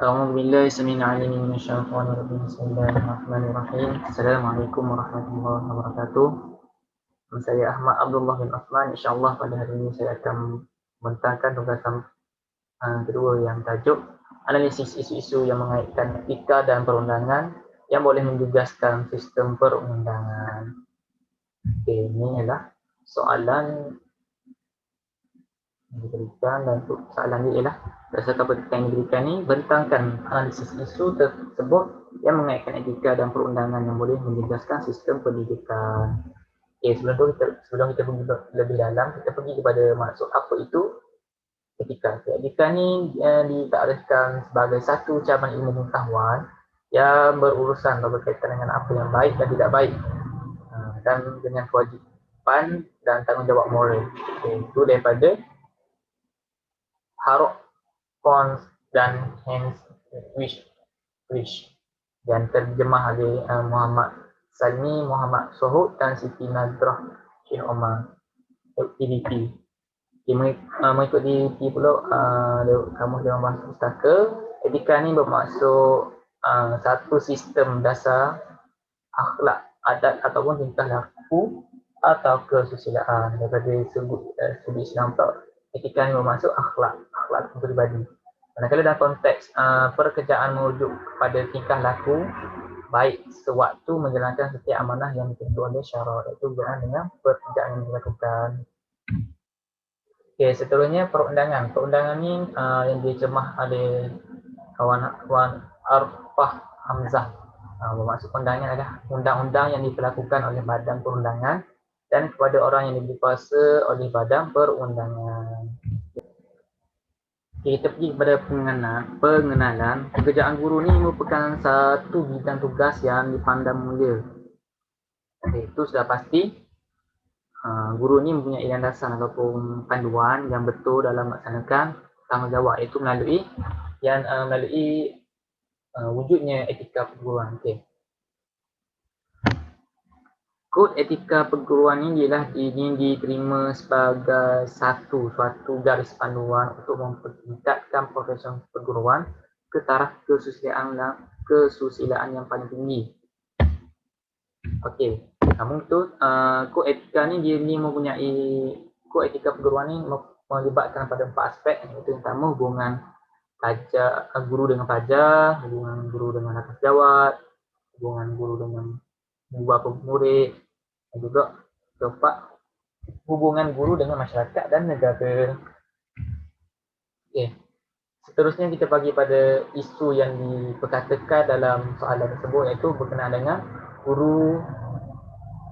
أعوذ بالله السميع العليم من الشيطان الرجيم بسم الله الرحمن الرحيم Assalamualaikum warahmatullahi wabarakatuh. Saya Ahmad Abdullah bin Osman. InsyaAllah pada hari ini saya akan membentangkan tugasan kedua yang tajuk analisis isu-isu yang mengaitkan etika dan perundangan yang boleh menjegaskan sistem perundangan. Okey, ini adalah soalan yang diberikan, dan untuk soalan ini ialah berdasarkan petikan yang diberikan ini, bentangkan analisis isu tersebut yang mengaitkan etika dan perundangan yang boleh menjegaskan sistem pendidikan. Okay, sebelum kita pergi lebih dalam, kita pergi kepada maksud apa itu etika. Etika ni ditakrifkan sebagai satu cabaran ilmu pengetahuan yang berurusan berkaitan dengan apa yang baik dan tidak baik, dan dengan kewajipan dan tanggungjawab moral. Okay, itu daripada Harok, Pons dan Hans Frisch, dan terjemah oleh Muhammad Salmi, Muhammad Sohut dan Siti Nazrah Shin Omar, PDP. Mengikut DP pula kamus dalam bahasa pustaka, etika ni bermaksud satu sistem dasar akhlak, adat ataupun tingkah laku atau kesusilaan. Daripada segi Islam pula, etika ni bermaksud akhlak peribadi. Manakala dalam konteks pekerjaan merujuk kepada tingkah laku baik sewaktu menjalankan setiap amanah yang ditentu oleh syarak, iaitu berkenaan dengan pekerjaan yang dilakukan. Okey, seterusnya perundangan. Perundangan ni yang dicemah oleh kawan Arfah Hamzah. Bermaksud perundangan adalah undang-undang yang diberlakukan oleh badan perundangan dan kepada orang yang diberi kuasa oleh badan perundangan. Okay, kita pergi kepada pengenalan. Pekerjaan guru ni merupakan satu bidang tugas yang dipandang mulia. Okay, itu sudah pasti. Guru ni mempunyai landasan ataupun panduan yang betul dalam melaksanakan tanggungjawab, iaitu melalui wujudnya etika perguruan. Okay. Kod etika perguruan ini ingin diterima sebagai suatu garis panduan untuk mempertingkatkan profesion perguruan ke taraf kesusilaan yang paling tinggi. Okey, namun tu kod etika ni mempunyai kod etika perguruan ni melibatkan pada 4 aspek, iaitu yang pertama hubungan guru dengan pelajar, hubungan guru dengan atas jawat, hubungan guru dengan beberapa murid, dan juga keempat hubungan guru dengan masyarakat dan negara. Okay. Seterusnya kita bagi pada isu yang diperkatakan dalam soalan tersebut, iaitu berkenaan dengan guru,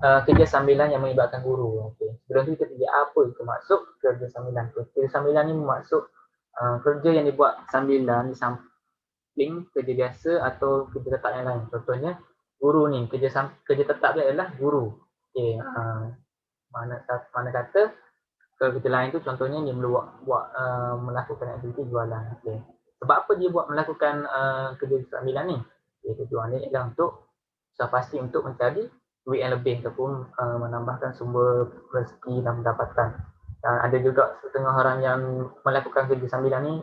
kerja sambilan yang melibatkan guru. Okay. Sebelum tu kita pergi apa itu maksud kerja sambilan. Kerja sambilan ni bermaksud kerja yang dibuat sambilan di samping kerja biasa atau kerja tetap yang lain. Contohnya guru ni, kerja tetap dia adalah guru. Okay. Mana kata kerja lain tu contohnya dia melakukan aktiviti jualan. Okay. Sebab apa dia melakukan kerja sambilan ni? Okay, tujuan dia adalah untuk pasti untuk mencari duit yang lebih ataupun menambahkan sumber rezeki dan pendapatan. Dan ada juga setengah orang yang melakukan kerja sambilan ni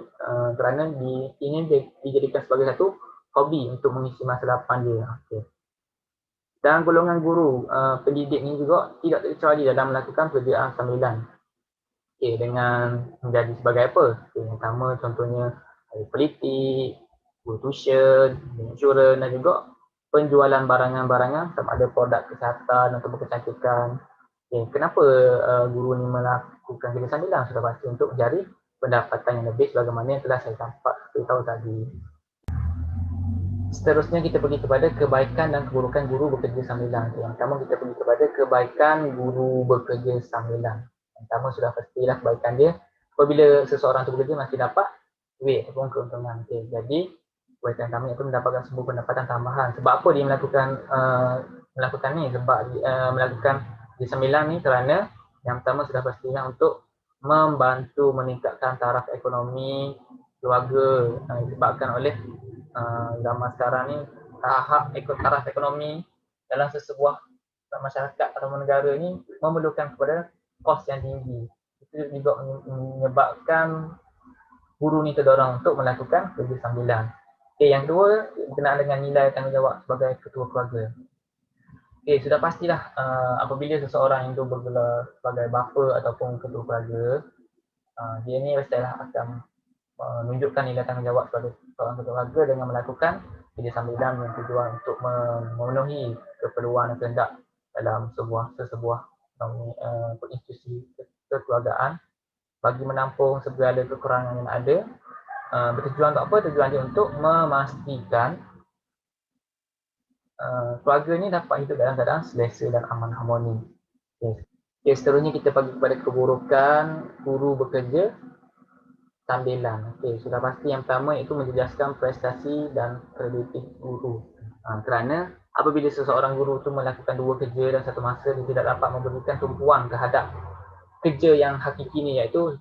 kerana ingin dijadikan sebagai satu hobi untuk mengisi masa lapang dia. Okay. Dan golongan guru pendidik ni juga tidak terkecuali dalam melakukan pekerjaan sambilan. Okay, dengan menjadi sebagai apa? Okay, yang pertama contohnya politik, guru tuition, insurans dan juga penjualan barangan-barangan sama ada produk kesihatan atau kecantikan. Okay, kenapa guru ni melakukan kerja sambilan? Sudah pasti untuk mencari pendapatan yang lebih sebagaimana yang telah saya tahu tadi. Seterusnya kita pergi kepada kebaikan dan keburukan guru bekerja sambilan. Yang pertama kita pergi kepada kebaikan guru bekerja sambilan. Yang pertama sudah pastilah kebaikan dia apabila seseorang itu bekerja masih dapat duit ataupun keuntungan. Okay. Jadi kebaikan kami itu mendapatkan sebuah pendapatan tambahan. Sebab apa dia melakukan ni? Sebab melakukan kerja sambilan ni kerana yang pertama sudah pastilah untuk membantu meningkatkan taraf ekonomi keluarga disebabkan oleh zaman sekarang ni taraf ekonomi dalam sesebuah masyarakat atau negara ni memerlukan kepada kos yang tinggi. Itu juga menyebabkan guru ni terdorong untuk melakukan kerja sambilan. Okey, yang kedua berkenaan dengan nilai tanggungjawab sebagai ketua keluarga. Okey, sudah pastilah apabila seseorang itu bergelar sebagai bapa ataupun ketua keluarga, dia ni mestilah akan menunjukkan nilai tanggungjawab sebagai seorang ketua keluarga dengan melakukan kerja sambilan dengan tujuan untuk memenuhi keperluan dan kehendak dalam sesebuah institusi kekeluargaan bagi menampung segala kekurangan yang ada. Bertujuan untuk apa? Tujuan dia untuk memastikan keluarga ni dapat hidup dalam keadaan selesa dan aman harmoni. Okay, seterusnya kita bagi kepada keburukan guru bekerja sambilan. Okay, sudah pasti yang pertama iaitu menjejaskan prestasi dan kredibilitas guru. Kerana apabila seseorang guru itu melakukan dua kerja dalam satu masa, dia tidak dapat memberikan tumpuan terhadap kerja yang hakiki ni, iaitu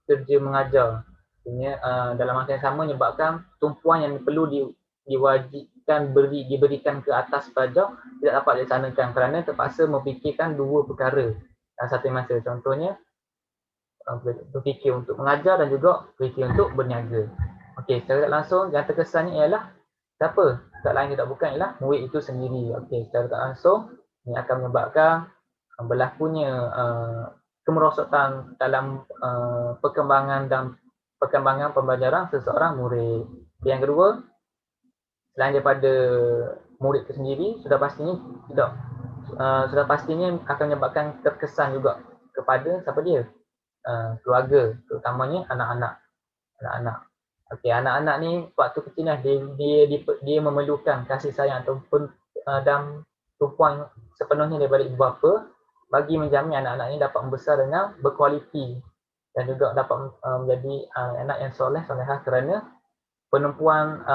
kerja mengajar. Artinya dalam masa yang sama menyebabkan tumpuan yang perlu diwajibkan diberikan ke atas pelajar tidak dapat dilaksanakan kerana terpaksa memfikirkan dua perkara dalam satu masa. Contohnya berfikir untuk mengajar dan juga berfikir untuk berniaga. Okey, secara tak langsung yang terkesannya ialah siapa? Tak lain tidak bukan ialah murid itu sendiri. Okey, secara tak langsung ini akan menyebabkan berlakunya kemerosotan dalam perkembangan pembelajaran seseorang murid. Yang kedua, selain daripada murid itu sendiri, sudah pastinya akan menyebabkan terkesan juga kepada siapa dia? Keluarga, terutamanya anak-anak. Okey, anak-anak ni waktu kecil lah dia memerlukan kasih sayang ataupun dan tumpuan sepenuhnya daripada ibu bapa bagi menjamin anak-anak ni dapat membesar dengan berkualiti dan juga dapat menjadi anak yang soleh-solehah kerana penumpuan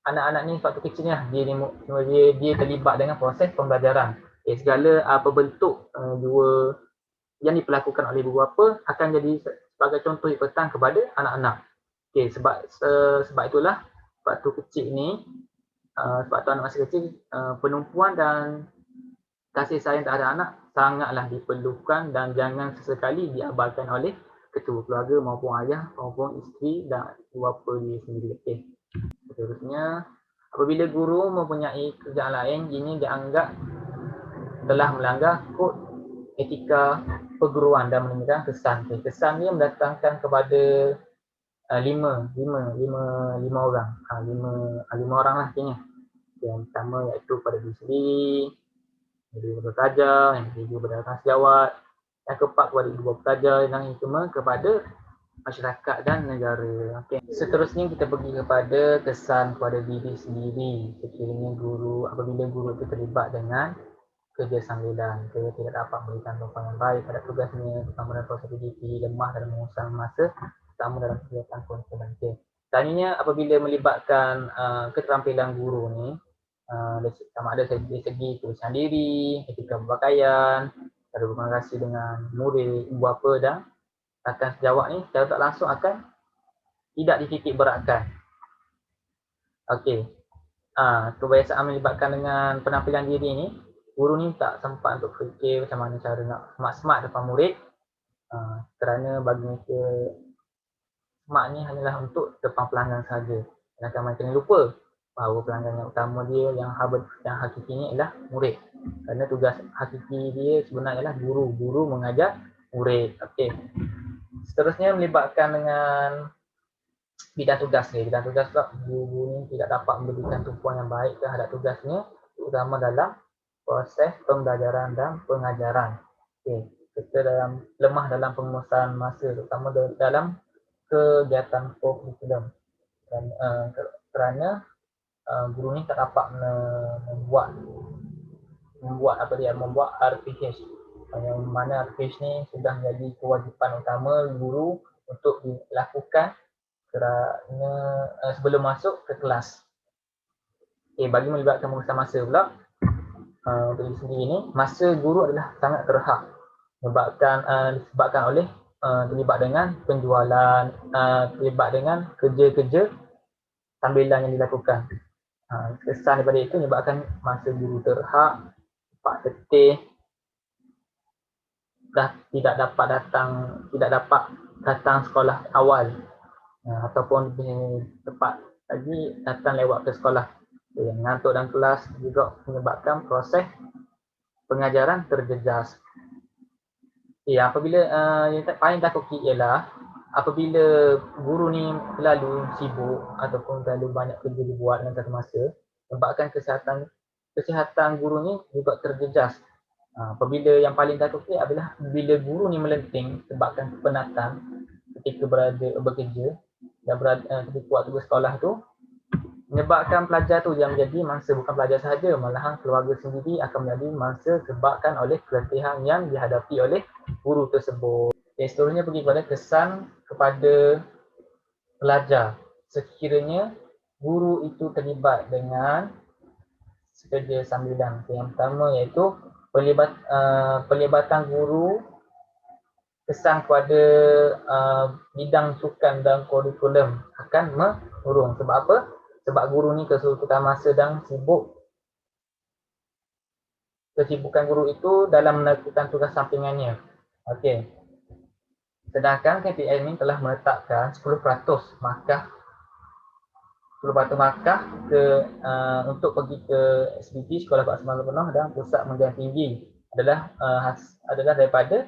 anak-anak ni waktu kecilnya dia terlibat dengan proses pembelajaran. Segala apa bentuk dua yang diperlakukan oleh ibu bapa akan jadi sebagai contoh ikutan kepada anak-anak. Okey, sebab itulah waktu kecil ni, sebab tu anak masa kecil, penumpuan dan kasih sayang terhadap anak sangatlah diperlukan dan jangan sesekali diabaikan oleh ketua keluarga maupun ayah maupun isteri dan ibu bapa dia sendiri. Okey. Seterusnya, apabila guru mempunyai kerjaan lain, ini dianggap telah melanggar kod etika perguruan dan menimbulkan kesan. Kesan dia mendatangkan kepada lima orang. Lima orang lah kayaknya. Yang pertama iaitu pada diri sendiri, yang kedua kepada pelajar, yang ketiga kepada rakan sejawat, yang keempat kepada ibu bapa pelajar, dan yang kelima kepada masyarakat dan negara. Okay. Seterusnya kita pergi kepada kesan kepada diri sendiri. Sekiranya apabila guru itu terlibat dengan kerja sambilan, dia tidak dapat memberikan tumpuan yang baik pada tugasnya, terutama dalam proses PDP, lemah dalam mengusahakan masa, terutama dalam kegiatan konseling. Selanjutnya, apabila melibatkan keterampilan guru ni, sama ada dari segi tulisan diri, etika berpakaian, cara berkomunikasi dengan murid, ibu bapa dan rakan sejawat ni, secara tak langsung akan tidak dititik beratkan. Okey. Kebiasaan melibatkan dengan penampilan diri ni, guru ni tak sempat untuk fikir macam mana cara nak smart depan murid, kerana bagi mereka smart ni hanyalah untuk depan pelanggan sahaja. Sedangkan mereka ni lupa bahawa pelanggan yang utama dia yang hakikinya ialah murid. Kerana tugas hakiki dia sebenarnya ialah guru mengajar murid. Okey. Seterusnya melibatkan dengan bidang tugas ni. Bidang tugas pula guru ni tidak dapat memberikan tumpuan yang baik terhadap tugasnya, terutama dalam proses pembelajaran dan pengajaran. Okay. Kita lemah dalam penguasaan masa, terutama dalam kegiatan kurikulum. Kerana guru ni tak dapat membuat RPH. Yang mana RPH ni sudah menjadi kewajipan utama guru untuk dilakukan kerana sebelum masuk ke kelas. Bagi melibatkan pengurusan masa pula, dari segi ini, masa guru adalah sangat terhad disebabkan oleh terlibat dengan penjualan, terlibat dengan kerja-kerja sambilan yang dilakukan. Kesan daripada itu menyebabkan masa guru terhad, cepat letih, dah tidak dapat datang sekolah awal, ataupun tepat lagi datang lewat ke sekolah. Ngantuk dalam kelas juga menyebabkan proses pengajaran terjejas. Apabila yang paling takut ialah apabila guru ni terlalu sibuk ataupun terlalu banyak kerja dibuat dalam satu masa, menyebabkan kesihatan guru ni juga terjejas. Apabila yang paling takut adalah bila guru ni melenting sebabkan kepenatan ketika bekerja dan ketika waktu bersekolah tu, menyebabkan pelajar tu yang menjadi mangsa bukan pelajar sahaja, malahan keluarga sendiri akan menjadi mangsa sebabkan oleh keletihan yang dihadapi oleh guru tersebut. Seterusnya pergi kepada kesan kepada pelajar. Sekiranya guru itu terlibat dengan sekerja sambilan. Yang pertama iaitu pelibatan guru kesan kepada bidang sukan dan kurikulum akan menurun. Sebab apa? Sebab guru ni keseluruhan masa sedang sibuk. Kesibukan guru itu dalam melakukan tugas sampingannya. Okey. Sedangkan KPM ini telah meletakkan 10% markah untuk pergi ke SPT, Sekolah Pelaksanaan Penuh dan Pusat Pendidikan Tinggi adalah daripada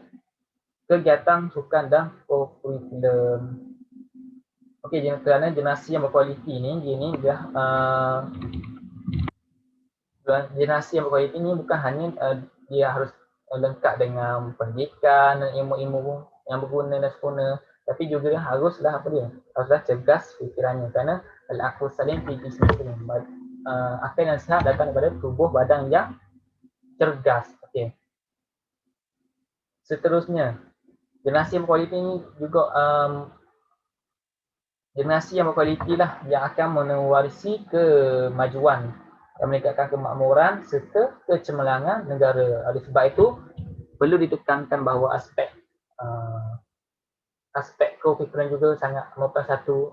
kegiatan sukan dan kurikulum. Okey, kerana generasi yang berkualiti ni, generasi yang berkualiti ni bukan hanya dia harus lengkap dengan pendidikan dan ilmu-ilmu yang berguna dan sempurna, tapi juga haruslah cergas fikirannya, kerana al-aql salim fi jismin akal yang sihat datang daripada tubuh badan yang cergas. Okey. Seterusnya, generasi yang berkualiti ni juga generasi yang berkualiti lah yang akan mewarisi kemajuan yang meningkatkan kemakmuran serta kecemerlangan negara. Oleh sebab itu, perlu ditekankan bahawa aspek kurikulum juga sangat merupakan satu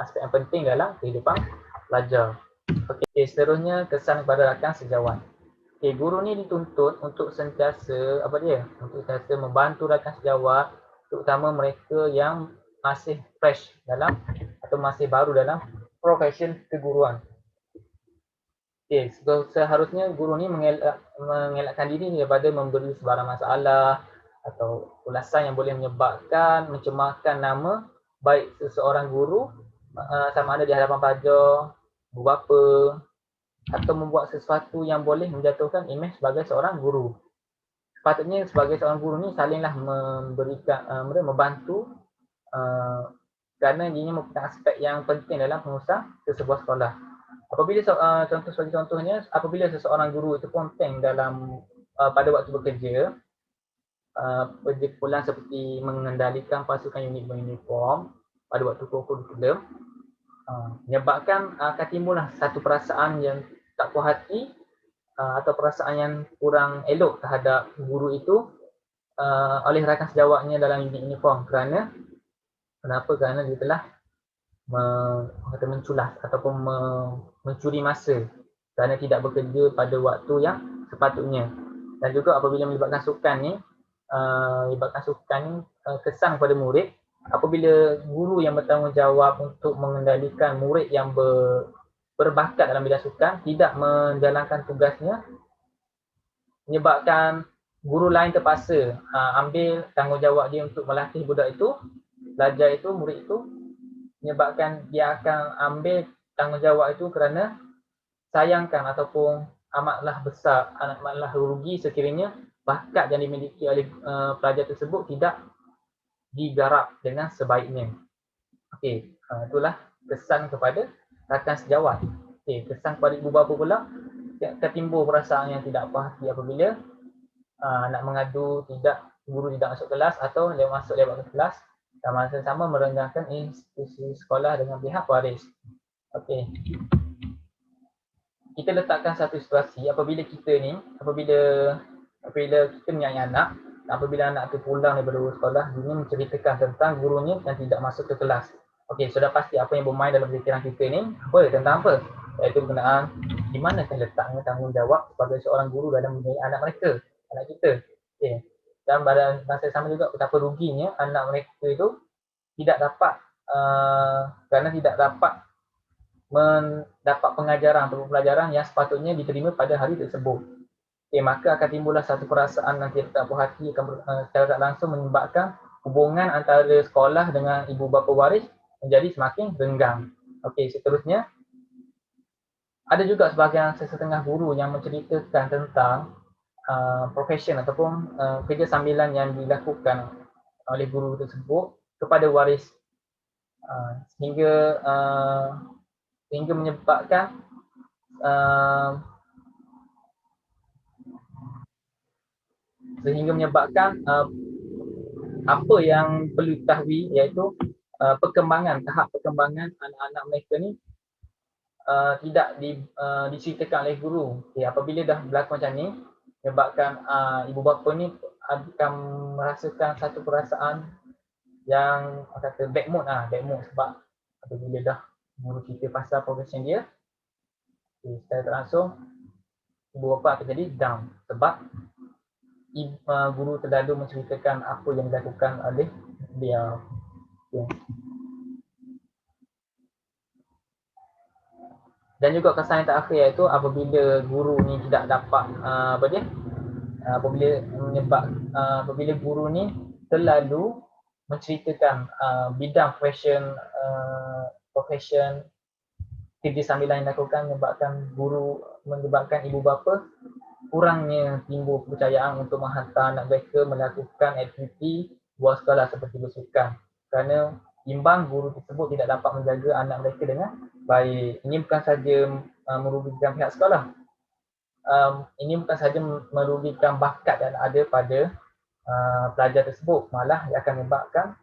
aspek yang penting dalam kehidupan pelajar. Okey, seterusnya kesan kepada rakan sejawat. Okey, guru ni dituntut untuk sentiasa membantu rakan sejawat, terutama mereka yang masih fresh dalam atau masih baru dalam profession keguruan. Okay, so seharusnya guru ni mengelakkan diri daripada memberi sebarang masalah atau ulasan yang boleh menyebabkan mencemarkan nama baik seseorang guru sama ada di hadapan pelajar, guru bapa, atau membuat sesuatu yang boleh menjatuhkan imej sebagai seorang guru. Sepatutnya sebagai seorang guru ni salinglah membantu kerana ini merupakan aspek yang penting dalam pengurusan sebuah sekolah. Apabila contohnya apabila seseorang guru itu ponteng dalam pada waktu bekerja, pulang seperti mengendalikan pasukan unit beruniform pada waktu kurikulum, menyebabkan akan timbullah satu perasaan yang tak puas hati atau perasaan yang kurang elok terhadap guru itu oleh rakan sejawatnya dalam unit uniform. Kerana dia telah menculas ataupun mencuri masa kerana tidak bekerja pada waktu yang sepatutnya. Dan juga apabila melibatkan sukan kesan kepada murid, apabila guru yang bertanggungjawab untuk mengendalikan murid yang berbakat dalam bidang sukan tidak menjalankan tugasnya, menyebabkan guru lain terpaksa ambil tanggungjawab dia untuk melatih budak itu, pelajar itu, murid itu, menyebabkan dia akan ambil tanggungjawab itu kerana sayangkan ataupun amatlah rugi sekiranya bakat yang dimiliki oleh pelajar tersebut tidak digarap dengan sebaiknya. Okey, itulah kesan kepada rakan sejawat. Okey, kesan kepada ibu bapa pula, ketimbul perasaan yang tidak puas hati apabila nak mengadu guru tidak masuk kelas atau masuk lewat ke kelas dan masa sama merendahkan institusi sekolah dengan pihak waris. Okey. Kita letakkan satu situasi apabila kita punya anak, apabila anak tu pulang daripada sekolah, dia menceritakan tentang gurunya yang tidak masuk ke kelas. Okey, sudah pasti apa yang bermain dalam fikiran kita ni, tentang apa? Iaitu berkenaan di manakah letaknya tanggungjawab sebagai seorang guru dalam mendidik anak mereka, anak kita. Okey. Dan pada masa sama juga betapa ruginya anak mereka itu tidak dapat kerana tidak dapat mendapat pengajaran atau pelajaran yang sepatutnya diterima pada hari tersebut. Maka akan timbullah satu perasaan nanti tak puas hati secara tak langsung menyebabkan hubungan antara sekolah dengan ibu bapa waris menjadi semakin renggang. Seterusnya, ada juga sebahagian sesetengah guru yang menceritakan tentang profession ataupun kerja sambilan yang dilakukan oleh guru tersebut kepada waris sehingga menyebabkan apa yang perlu diketahui, iaitu tahap perkembangan anak-anak mereka ni tidak diceritakan oleh guru. Apabila dah berlaku macam ni, menyebabkan ibu bapa ni akan merasakan satu perasaan yang kata bad mood sebab apabila dah guru cerita pasal profession dia, secara tak langsung ibu bapa akan jadi down sebab guru terlalu menceritakan apa yang dilakukan oleh dia. Dan juga kesan yang terakhir, iaitu apabila guru ni tidak dapat apabila guru ni terlalu menceritakan bidang profession kerja sambilan yang dilakukan, menyebabkan ibu bapa kurangnya timbul kepercayaan untuk menghantar anak mereka melakukan aktiviti luar sekolah seperti bersukan, kerana imbang guru tersebut tidak dapat menjaga anak mereka dengan baik. Ini bukan sahaja merugikan pihak sekolah, ini bukan sahaja merugikan bakat yang ada pada pelajar tersebut, malah ia akan menyebabkan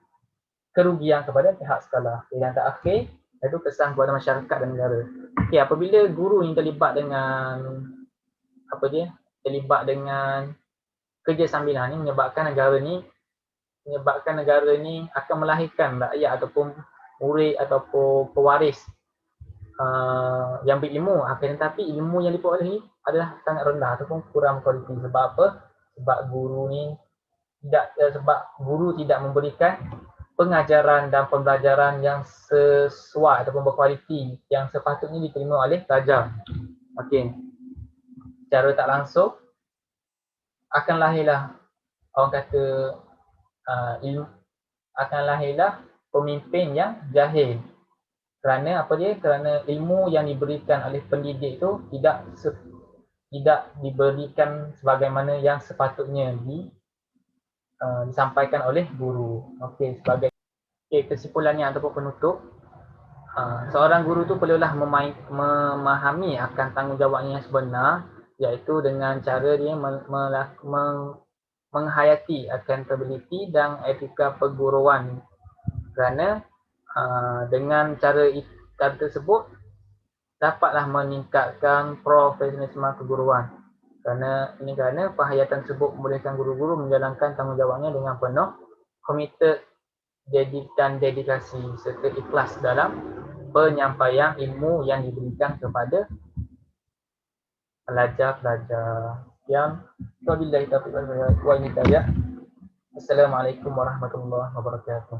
kerugian kepada pihak sekolah. Yang terakhir, iaitu kesan kepada masyarakat dan negara. Apabila guru yang terlibat dengan kerja sambilan ni, menyebabkan negara ni akan melahirkan rakyat ataupun murid ataupun pewaris yang berilmu, akan tetapi ilmu yang diperolehi adalah sangat rendah ataupun kurang kualiti. Sebab apa? Sebab guru tidak memberikan pengajaran dan pembelajaran yang sesuai ataupun berkualiti yang sepatutnya diterima oleh pelajar. Secara tak langsung akan lahirlah pemimpin yang jahil. Kerana kerana ilmu yang diberikan oleh pendidik itu tidak diberikan sebagaimana yang sepatutnya disampaikan oleh guru. Sebagai kesimpulannya ataupun penutup, seorang guru tu perlulah memahami akan tanggungjawabnya yang sebenar, iaitu dengan cara dia menghayati accountability dan etika perguruan. Kerana dengan cara tersebut dapatlah meningkatkan profesionalisme keguruan. Kerana penghayatan tersebut membolehkan guru-guru menjalankan tanggungjawabnya dengan penuh committed dan dedikasi serta ikhlas dalam penyampaian ilmu yang diberikan kepada pelajar-pelajar. Wabillahi taufiq wal hidayah. Assalamualaikum warahmatullahi wabarakatuh.